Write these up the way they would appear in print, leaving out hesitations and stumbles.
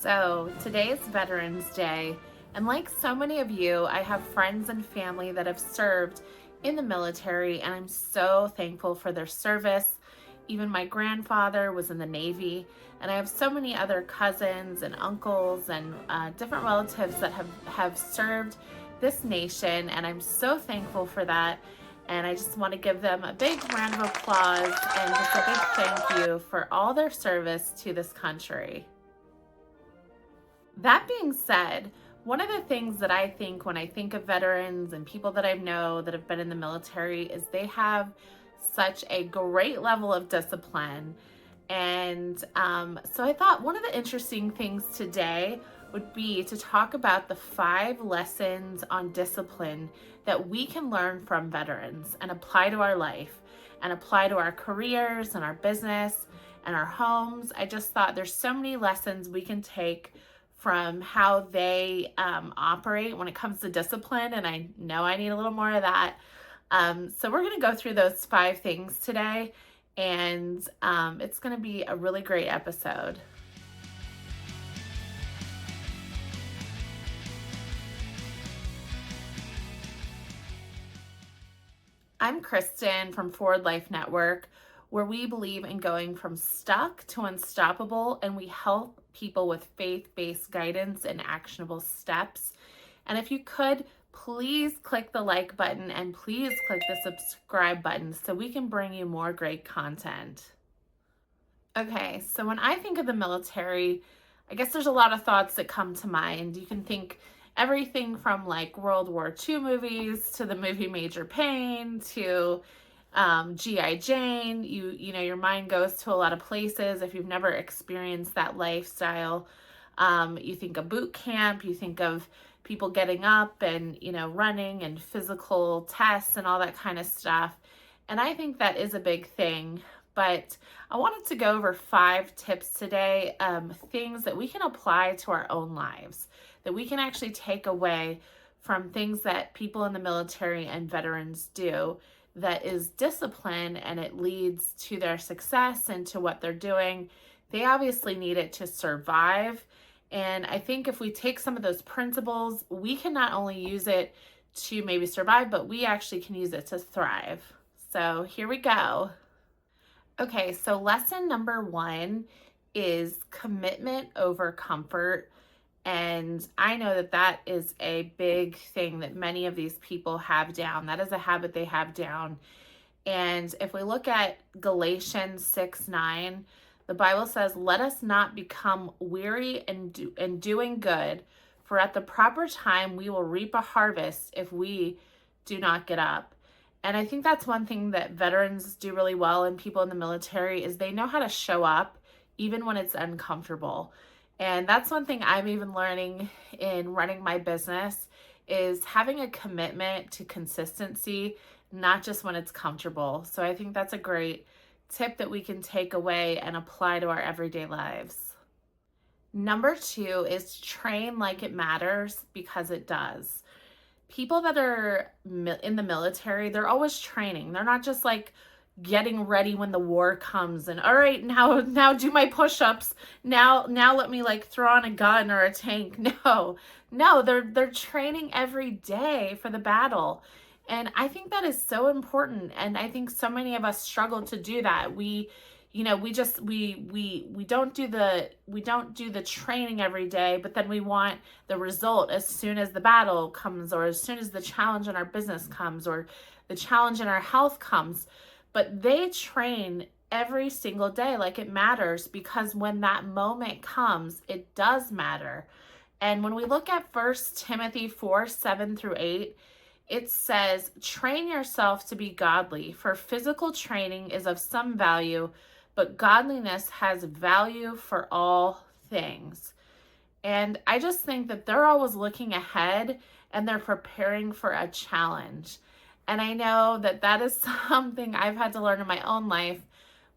So today is Veterans Day, and like so many of you, I have friends and family that have served in the military, and I'm so thankful for their service. Even my grandfather was in the Navy, and I have so many other cousins and uncles and different relatives that have served this nation, and I'm so thankful for that. And I just want to give them a big round of applause and just a big thank you for all their service to this country. That being said, one of the things that I think when I think of veterans and people that I know that have been in the military is they have such a great level of discipline. And so I thought one of the interesting things today would be to talk about the 5 lessons on discipline that we can learn from veterans and apply to our life and apply to our careers and our business and our homes. I just thought there's so many lessons we can take from how they operate when it comes to discipline, and I know I need a little more of that. So we're going to go through those 5 things today, and it's going to be a really great episode. I'm Kristen from Forward Life Network, where we believe in going from stuck to unstoppable, and we help people with faith-based guidance and actionable steps. And if you could, please click the like button and please click the subscribe button so we can bring you more great content. Okay, so when I think of the military, I guess there's a lot of thoughts that come to mind. You can think everything from like World War II movies to the movie Major Payne to G.I. Jane. You know, your mind goes to a lot of places if you've never experienced that lifestyle. You think of boot camp, you think of people getting up and, you know, running and physical tests and all that kind of stuff. And I think that is a big thing. But I wanted to go over 5 tips today, things that we can apply to our own lives, that we can actually take away from things that people in the military and veterans do that is discipline, and it leads to their success and to what they're doing. They obviously need it to survive. And I think if we take some of those principles, we can not only use it to maybe survive, but we actually can use it to thrive. So here we go. Okay, so lesson number 1 is commitment over comfort. And I know that that is a big thing that many of these people have down. That is a habit they have down. And if we look at Galatians 6:9, the Bible says, "Let us not become weary in doing good, for at the proper time we will reap a harvest if we do not get up." And I think that's one thing that veterans do really well, and people in the military, is they know how to show up even when it's uncomfortable. And that's one thing I'm even learning in running my business, is having a commitment to consistency, not just when it's comfortable. So I think that's a great tip that we can take away and apply to our everyday lives. Number 2 is train like it matters, because it does. People that are in the military, they're always training. They're not just like getting ready when the war comes and, all right, now do my push-ups. Now let me like throw on a gun or a tank. No, they're training every day for the battle. And I think that is so important. And I think so many of us struggle to do that. We don't do the training every day, but then we want the result as soon as the battle comes, or as soon as the challenge in our business comes, or the challenge in our health comes. But they train every single day like it matters, because when that moment comes, it does matter. And when we look at 1 Timothy 4:7-8, it says, "Train yourself to be godly, for physical training is of some value, but godliness has value for all things." And I just think that they're always looking ahead and they're preparing for a challenge. And I know that that is something I've had to learn in my own life,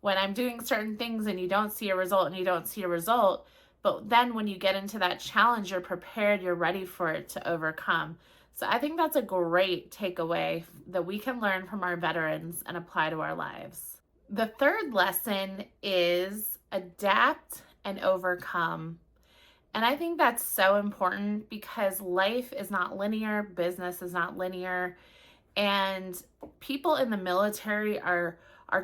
when I'm doing certain things and you don't see a result, but then when you get into that challenge, you're prepared, you're ready for it to overcome. So I think that's a great takeaway that we can learn from our veterans and apply to our lives. The 3rd lesson is adapt and overcome. And I think that's so important because life is not linear, business is not linear, and people in the military are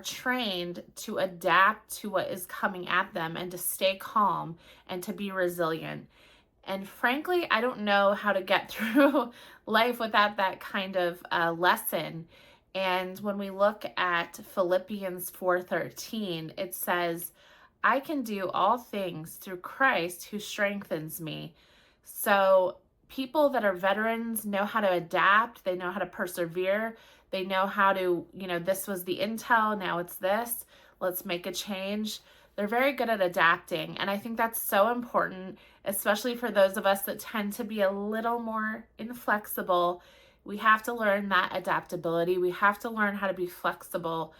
trained to adapt to what is coming at them and to stay calm and to be resilient. And frankly, I don't know how to get through life without that kind of lesson. And when we look at Philippians 4:13, it says, I can do all things through Christ who strengthens me. So people that are veterans know how to adapt, they know how to persevere, they know how to, this was the intel, now it's this, let's make a change. They're very good at adapting, and I think that's so important, especially for those of us that tend to be a little more inflexible. We have to learn that adaptability. We have to learn how to be flexible,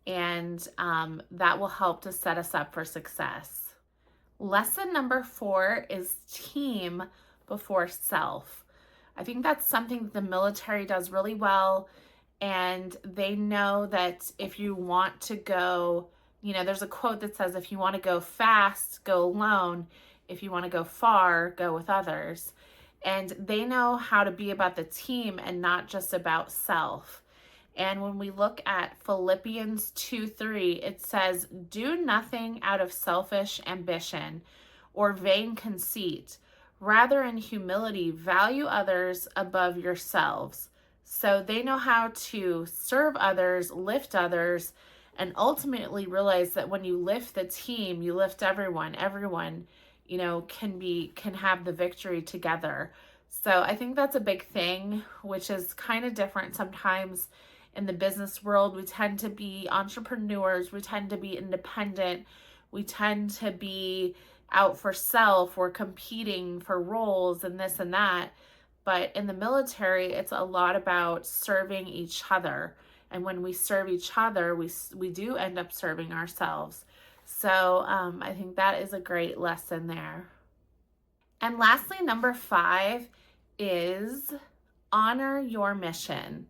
and that will help to set us up for success. Lesson number 4 is team before self. I think that's something that the military does really well, and they know that if you want to go, there's a quote that says, if you want to go fast, go alone. If you want to go far, go with others. And they know how to be about the team and not just about self. And when we look at Philippians 2:3, it says, do nothing out of selfish ambition or vain conceit. Rather, in humility, value others above yourselves. So they know how to serve others, lift others, and ultimately realize that when you lift the team, you lift everyone. Everyone, can have the victory together. So I think that's a big thing, which is kind of different sometimes in the business world. We tend to be entrepreneurs. We tend to be independent. We tend to be out for self. We're competing for roles and this and that. But in the military, it's a lot about serving each other. And when we serve each other, we do end up serving ourselves. So I think that is a great lesson there. And lastly, number 5 is honor your mission.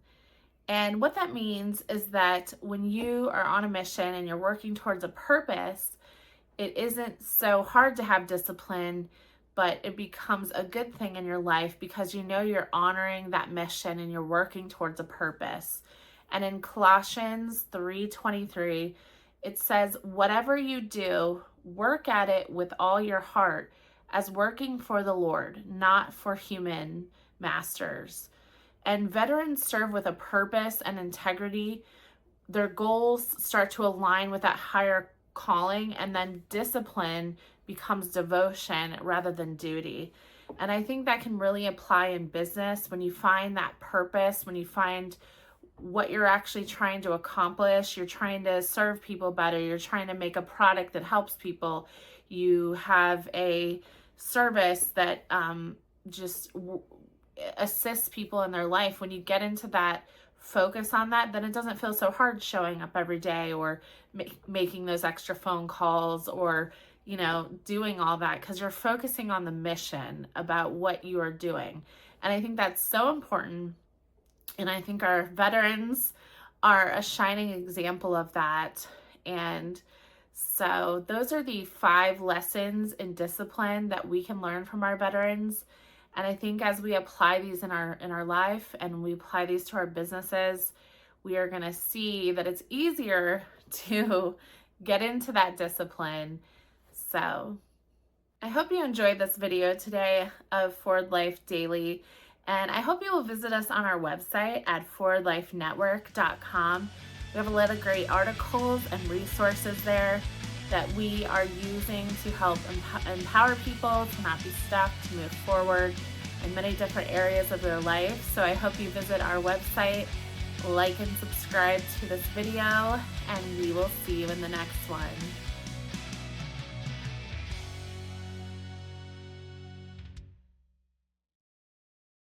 And what that means is that when you are on a mission and you're working towards a purpose, it isn't so hard to have discipline, but it becomes a good thing in your life because you're honoring that mission and you're working towards a purpose. And in Colossians 3:23, it says, whatever you do, work at it with all your heart as working for the Lord, not for human masters. And veterans serve with a purpose and integrity. Their goals start to align with that higher calling, and then discipline becomes devotion rather than duty. And I think that can really apply in business when you find that purpose, when you find what you're actually trying to accomplish. You're trying to serve people better. You're trying to make a product that helps people. You have a service that just assists people in their life. When you get into that focus on that, then it doesn't feel so hard showing up every day or making those extra phone calls or doing all that, because you're focusing on the mission about what you are doing. And I think that's so important. And I think our veterans are a shining example of that. And so those are the 5 lessons in discipline that we can learn from our veterans. And I think as we apply these in our life and we apply these to our businesses, we are going to see that it's easier to get into that discipline. So I hope you enjoyed this video today of Forward Life Daily. And I hope you will visit us on our website at forwardlifenetwork.com. We have a lot of great articles and resources there that we are using to help empower people to not be stuck, to move forward in many different areas of their life. So I hope you visit our website, like and subscribe to this video, and we will see you in the next one.